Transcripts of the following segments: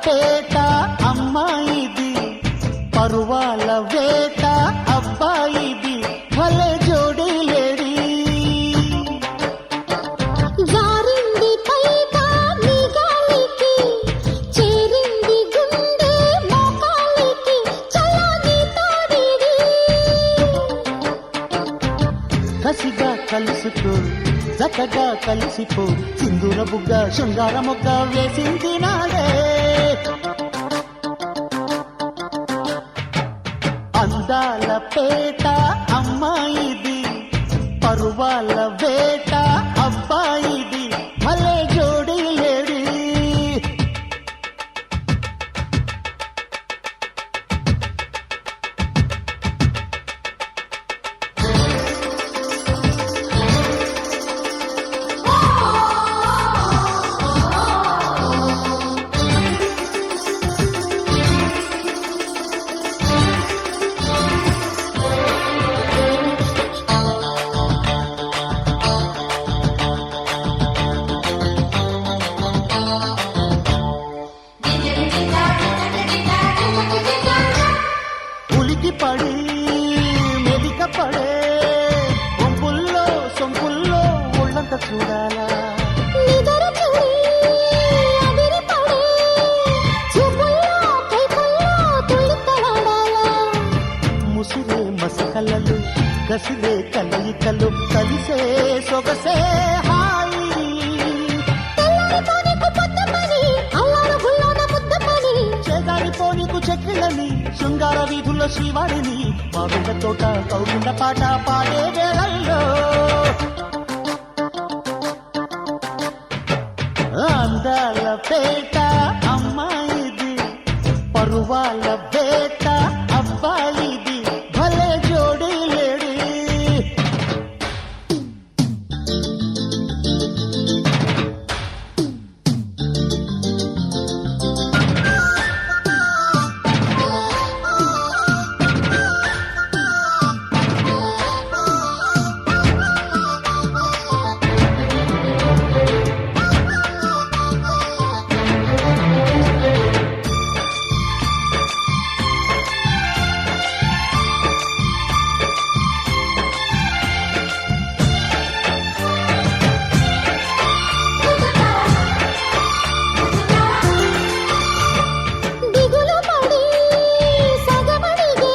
పేట అమ్మాయిది, పరువాల వేట అబ్బాయిది, భలే జోడీ లేడీ. జారింది పైట నీ గాలికి, చేరింది గుండె మోకాలికి, చలో నీ తోడిది. కసిగా కలుసుకో జతగా కలిసిపో, సింధూర బుగ్గ శృంగార మొగ్గ వేసింది నాడే. అందాల పేట అమ్మాయిది, పరువాల వేట అబ్బాయిది, భలే జోడీ లేడీ. పడి మెలిక పడే ఒంపుల్లో సొంపుల్లో ఒళ్ళంత చూడాలా. నిదర చూడి అదిరి పడే చూపుల్లో కైపుల్లో తుళ్ళిత్తలాడాలా. ముసిరే మసకలలు కసిరే కలయికలు కలిసే సొగసే హాయి. తెల్లారిపోనీకు పొద్దమని అల్లారు గుల్లోన ముద్దమని, చేదారిపోనీకు చెక్కిళ్ళని శృంగార వీధుల్లో శ్రీవారిని, మా బిడ్డ తోట కౌగిళ్ళ పాట పాడే వేళల్లో. అందాల పేట అమ్మాయిది, పరువాల వేట అబ్బాయిది, భలే జోడీ లేడీ. దిగులు పడి సగమడిగే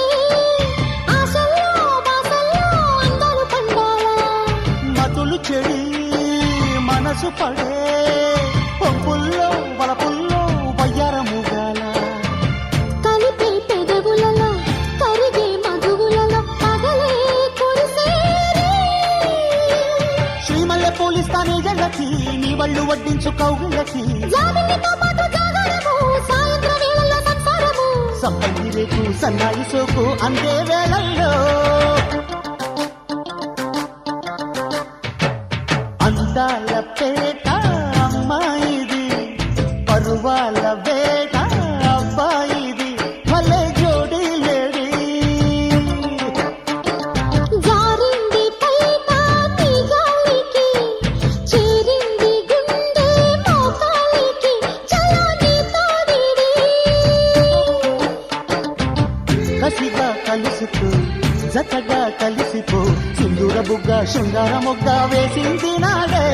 ఆశల్లో బాసల్లో అందరూ పండాలా. మతులు చెడి మనసు పడే పొంపుల్లో వలపుల్లో వయ్యారముగాల. కలిపే పెదవులలో కరిగే మధువులలో పగలే కురిసేరే. శ్రీమల్లె పోలిస్తానే జగతి, నీ వళ్ళు వడ్డించు కౌగిళ్ళకి. జాబిల్లితో పాటు జాగరము, సాయంత్రం వేళల్లో సంసారము. సంపంగి రేకు సన్నాయి సోకు అందే వేళల్లో. అందాల పేట అమ్మాయిది, పరువాల వేట అబ్బాయిది, భలే జోడీ లేడీ. జారింది పైట నీ గాలికి, చేరింది గుండె మోకాలికి, చలో నీ తోడిది. కసిగా కలుసుకో జతగా కలిసిపో, సింధూర బుగ్గ శృంగార మొగ్గ వేసింది నాడే.